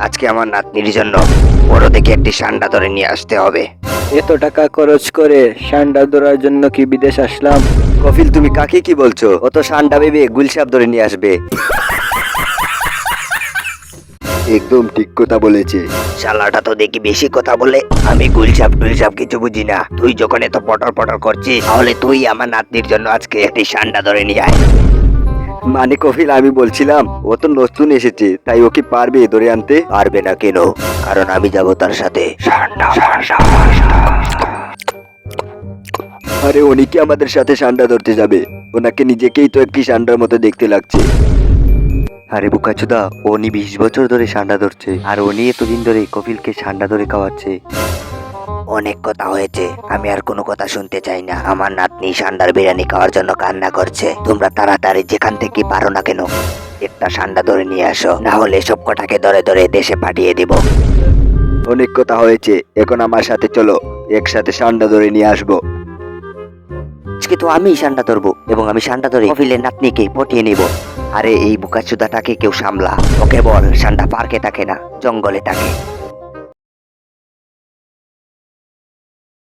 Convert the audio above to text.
আজকে আমার নাতনির জন্য বড় দেখে একটি সান্ডা ধরে নিয়ে আসতে হবে। এত টাকা খরচ করে সান্ডা ধরার জন্য কি বিদেশ আসলাম? কফিল, তুমি কাকে কি বলছো? অত সান্ডা ভেবে গুলশাপ ধরে নিয়ে আসবে। একদম ঠিক কথা বলেছে। শালাটা তো দেখি বেশি কথা বলে। আমি গুলশাপ টুলশাপ কিছু বুঝি না। তুই যখন এত পটর পটর করছিস, তাহলে তুই আমার নাতনির জন্য আজকে একটি সান্ডা ধরে নিয়ে আয়। মানে কফিল, আমি বলছিলাম ও তো নতুন এসেছে, তাই ও কি পারবে ধরে আনতে? পারবে না কেন? কারণ আমি যাব তার সাথে। আরে উনি কি আমাদের সাথে সান্ডা ধরতে যাবে? ওনাকে নিজেকেই তো একটি সান্ডার মতো দেখতে লাগছে। আরে বোকাচোদা, উনি 20 বছর ধরে সান্ডা ধরছে, আর উনি এতদিন ধরে কফিলকে সান্ডা ধরে খাওয়াচ্ছে। অনেক কথা হয়েছে, আমি আর কোনো কথা শুনতে চাই না। আমার নাতনি সান্ডার বিরিয়ানি খাওয়ার জন্য কান্না করছে। তোমরা তাড়াতাড়ি যেখান থেকে পারো না কেন একটা সান্ডা ধরে নিয়ে আসো, না হলে সব কটাকে ধরে ধরে দেশে পাঠিয়ে দিব। অনেক কথা হয়েছে, এখন আমার সাথে চলো, একসাথে সান্ডা ধরে নিয়ে আসবো। আজকে তো আমি সান্ডা ধরবো এবং আমি সান্ডা ধরে কফিলের নাতনিকে পটিয়ে নিব। আরে এই বুকাচুদাটাকে কেউ সামলা, ওকে বল সান্ডা পার্কে থাকে না, জঙ্গলে থাকে।